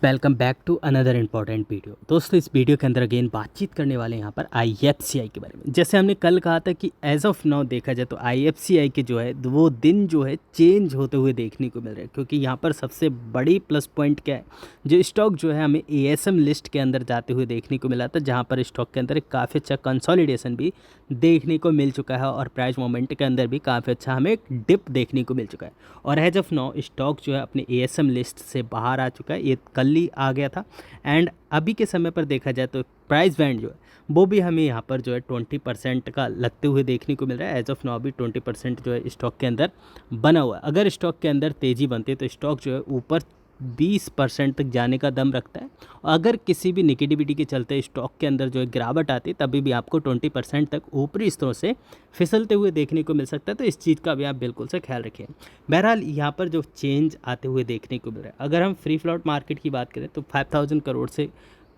Welcome back to another important video. दोस्तों इस video के अंदर अगेन बातचीत करने वाले हैं यहाँ पर आईएफसीआई के बारे में। जैसे हमने कल कहा था कि एज ऑफ नाउ देखा जाए तो आईएफसीआई के जो है वो दिन जो है चेंज होते हुए देखने को मिल रहे हैं, क्योंकि यहाँ पर सबसे बड़ी प्लस पॉइंट क्या है, जो स्टॉक जो है हमें एएसएम लिस्ट के अंदर जाते हुए देखने को मिला था, जहाँ पर स्टॉक के अंदर काफ़ी अच्छा कंसोलिडेशन भी देखने को मिल चुका है और प्राइस मोमेंट के अंदर भी काफ़ी अच्छा हमें एक डिप देखने को मिल चुका है। और एज ऑफ नाउ स्टॉक जो है अपने एएसएम लिस्ट से बाहर आ चुका है, ये कल ही आ गया था। एंड अभी के समय पर देखा जाए तो प्राइस बैंड जो है वो भी हमें यहाँ पर जो है 20% का लगते हुए देखने को मिल रहा है। एज ऑफ नाउ भी 20% जो है स्टॉक के अंदर बना हुआ है। अगर स्टॉक के अंदर तेज़ी बनती है तो स्टॉक जो है ऊपर 20% तक जाने का दम रखता है। और अगर किसी भी निगेटिविटी के चलते स्टॉक के अंदर जो है गिरावट आती है तभी भी आपको 20% तक ऊपरी स्तरों से फिसलते हुए देखने को मिल सकता है। तो इस चीज़ का भी आप बिल्कुल से ख्याल रखिए। बहरहाल यहाँ पर जो चेंज आते हुए देखने को मिल रहा है, अगर हम फ्री फ्लोट मार्केट की बात करें तो 5000 करोड़ से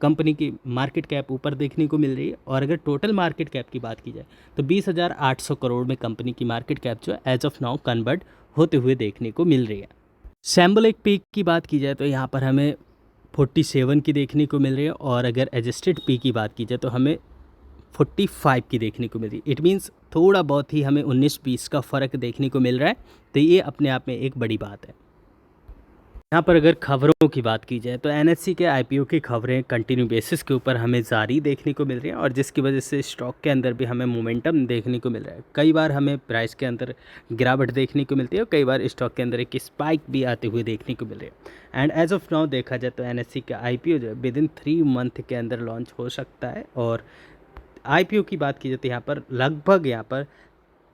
कंपनी की मार्केट कैप ऊपर देखने को मिल रही है। और अगर टोटल मार्केट कैप की बात की जाए तो 20,800 करोड़ में कंपनी की मार्केट कैप जो है एज ऑफ नाउ कन्वर्ट होते हुए देखने को मिल रही है। सैम्बल पीक की बात की जाए तो यहाँ पर हमें 47 की देखने को मिल रही है। और अगर एडजस्टेड पी की बात की जाए तो हमें 45 की देखने को मिल रही है। इट मीन्स थोड़ा बहुत ही हमें 19-20 का फ़र्क देखने को मिल रहा है। तो ये अपने आप में एक बड़ी बात है। यहाँ पर अगर खबरों की बात की जाए तो एनएससी के आईपीओ की खबरें कंटिन्यू बेसिस के ऊपर हमें जारी देखने को मिल रही हैं, और जिसकी वजह से स्टॉक के अंदर भी हमें मोमेंटम देखने को मिल रहा है। कई बार हमें प्राइस के अंदर गिरावट देखने को मिलती है और कई बार स्टॉक के अंदर एक स्पाइक भी आते हुए देखने को मिल रही है। एंड एज ऑफ नाउ देखा जाए तो एनएससी का आईपीओ जो है विद इन 3 मंथ के अंदर लॉन्च हो सकता है। और आईपीओ की बात की जाए तो यहाँ पर लगभग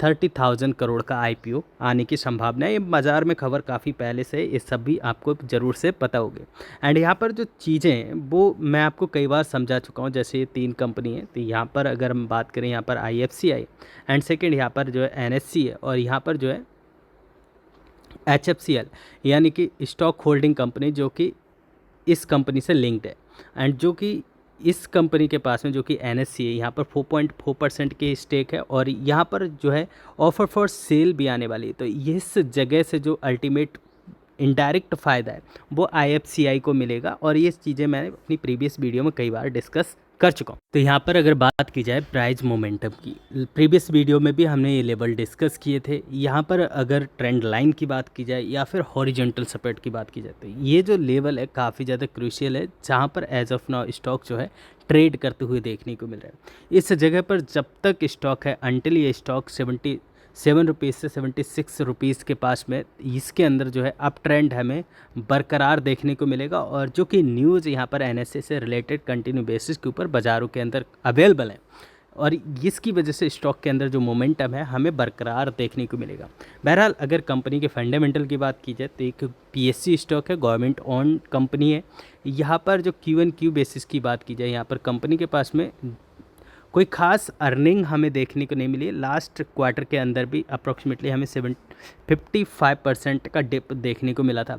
30,000 करोड़ का आईपीओ आने की संभावना है। ये बाज़ार में खबर काफ़ी पहले से, ये सब भी आपको ज़रूर से पता होगी। एंड यहाँ पर जो चीज़ें हैं वो मैं आपको कई बार समझा चुका हूँ। जैसे ये 3 कंपनी है, तो यहाँ पर अगर हम बात करें यहाँ पर आईएफसीआई एंड सेकेंड यहाँ पर जो है एनएससी है, और यहाँ पर जो है एचएफसीएल यानी कि स्टॉक होल्डिंग कंपनी जो कि इस कंपनी से लिंक्ड है। एंड जो कि इस कंपनी के पास में जो कि एनएससी है, यहाँ पर 4.4% के स्टेक है। और यहाँ पर जो है ऑफर फॉर सेल भी आने वाली है। तो इस जगह से जो अल्टीमेट इनडायरेक्ट फ़ायदा है वो आईएफसीआई को मिलेगा। और ये चीज़ें मैंने अपनी प्रीवियस वीडियो में कई बार डिस्कस कर चुका हूँ। तो यहाँ पर अगर बात की जाए प्राइस मोमेंटम की, प्रीवियस वीडियो में भी हमने ये लेवल डिस्कस किए थे। यहाँ पर अगर ट्रेंड लाइन की बात की जाए या फिर हॉरिजॉन्टल सपोर्ट की बात की जाए तो ये जो लेवल है काफ़ी ज़्यादा क्रूशियल है, जहाँ पर एज ऑफ नाउ स्टॉक जो है ट्रेड करते हुए देखने को मिल रहा है। इस जगह पर जब तक स्टॉक है अनटिल ये स्टॉक 77 रुपीज़ से 76 रुपीज़ के पास में, इसके अंदर जो है अप ट्रेंड हमें बरकरार देखने को मिलेगा। और जो कि न्यूज़ यहाँ पर एनएससी से रिलेटेड कंटिन्यू बेसिस के ऊपर बाज़ारों के अंदर अवेलेबल है, और इसकी वजह से स्टॉक के अंदर जो मोमेंटम है हमें बरकरार देखने को मिलेगा। बहरहाल अगर कंपनी के फंडामेंटल की बात की जाए तो एक पीएससी स्टॉक है, गवर्नमेंट ओन कंपनी है। यहाँ पर जो Q&Q बेसिस की बात की जाए, यहाँ पर कंपनी के पास में कोई ख़ास अर्निंग हमें देखने को नहीं मिली। लास्ट क्वार्टर के अंदर भी अप्रॉक्सीमेटली हमें 55% का डिप देखने को मिला था।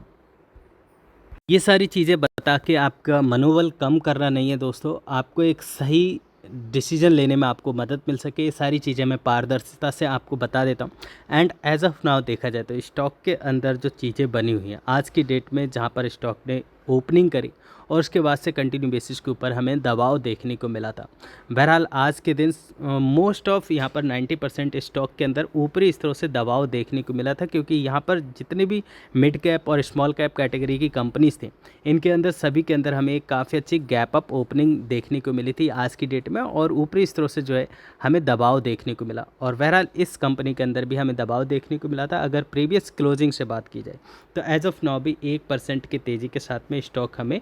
ये सारी चीज़ें बता के आपका मनोबल कम करना नहीं है दोस्तों, आपको एक सही डिसीजन लेने में आपको मदद मिल सके, ये सारी चीज़ें मैं पारदर्शिता से आपको बता देता हूँ। एंड एज ऑफ नाउ देखा जाए तो स्टॉक के अंदर जो चीज़ें बनी हुई हैं आज की डेट में, जहाँ पर स्टॉक ने ओपनिंग करी और उसके बाद से कंटिन्यू बेसिस के ऊपर हमें दबाव देखने को मिला था। बहरहाल आज के दिन मोस्ट ऑफ यहाँ पर 90% स्टॉक के अंदर ऊपरी स्तरों से दबाव देखने को मिला था, क्योंकि यहाँ पर जितने भी मिड कैप और स्मॉल कैप कैटेगरी की कंपनीज थी इनके अंदर सभी के अंदर हमें एक काफ़ी अच्छी गैप अप ओपनिंग देखने को मिली थी आज की डेट में, और ऊपरी स्तरों से जो है हमें दबाव देखने को मिला। और बहरहाल इस कंपनी के अंदर भी हमें दबाव देखने को मिला था। अगर प्रीवियस क्लोजिंग से बात की जाए तो एज ऑफ नाउ भी 1% की तेज़ी के साथ में स्टॉक हमें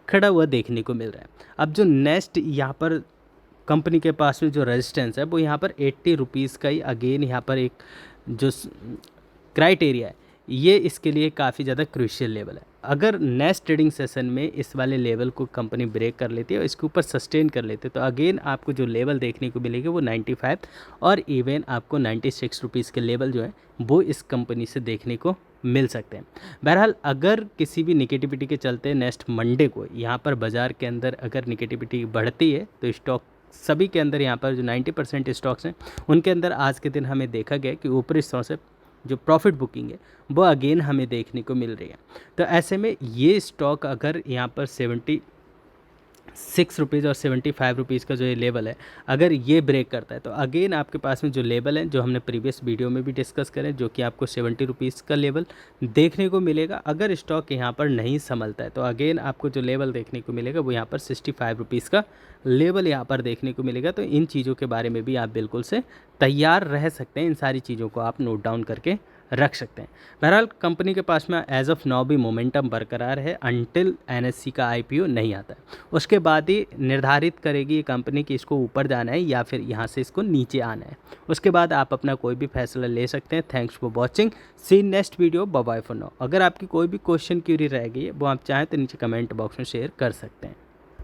खड़ा हुआ देखने को मिल रहा है। अब जो नेक्स्ट यहाँ पर कंपनी के पास में जो रेजिस्टेंस है वो यहाँ पर 80 रुपीज़ का ही अगेन यहाँ पर एक जो क्राइटेरिया है, ये इसके लिए काफ़ी ज़्यादा क्रूशियल लेवल है। अगर नेक्स्ट ट्रेडिंग सेशन में इस वाले लेवल को कंपनी ब्रेक कर लेती है और इसके ऊपर सस्टेन कर लेते तो अगेन आपको जो लेवल देखने को मिलेगी वो 95 और इवन आपको 96 रुपीज़ के लेवल जो है वो इस कंपनी से देखने को मिल सकते हैं। बहरहाल अगर किसी भी निगेटिविटी के चलते नेक्स्ट मंडे को यहाँ पर बाज़ार के अंदर अगर निगेटिविटी बढ़ती है तो स्टॉक सभी के अंदर यहाँ पर जो 90% स्टॉक्स हैं उनके अंदर आज के दिन हमें देखा गया कि ऊपरी स्तरों से जो प्रॉफिट बुकिंग है वो अगेन हमें देखने को मिल रही है। तो ऐसे में ये स्टॉक अगर यहाँ पर 76 रुपीज़ और 75 रुपीज़ का जो ये लेवल है, अगर ये ब्रेक करता है तो अगेन आपके पास में जो लेवल है, जो हमने प्रीवियस वीडियो में भी डिस्कस करें, जो कि आपको 70 रुपीज़ का लेवल देखने को मिलेगा। अगर स्टॉक यहाँ पर नहीं संभलता है तो अगेन आपको जो लेवल देखने को मिलेगा वो यहाँ पर 65 रुपीज़ का लेवल यहाँ पर देखने को मिलेगा। तो इन चीज़ों के बारे में भी आप बिल्कुल से तैयार रह सकते हैं, इन सारी चीज़ों को आप नोट डाउन करके रख सकते हैं। बहरहाल कंपनी के पास में एज ऑफ नाउ भी मोमेंटम बरकरार है अनटिल एनएससी का आईपीओ नहीं आता है। उसके बाद ही निर्धारित करेगी ये कंपनी कि इसको ऊपर जाना है या फिर यहाँ से इसको नीचे आना है। उसके बाद आप अपना कोई भी फैसला ले सकते हैं। Thanks for watching, see next video, bye bye for now. अगर आपकी कोई भी क्वेश्चन क्यूरी रह गई है वो आप चाहें तो नीचे कमेंट बॉक्स में शेयर कर सकते हैं।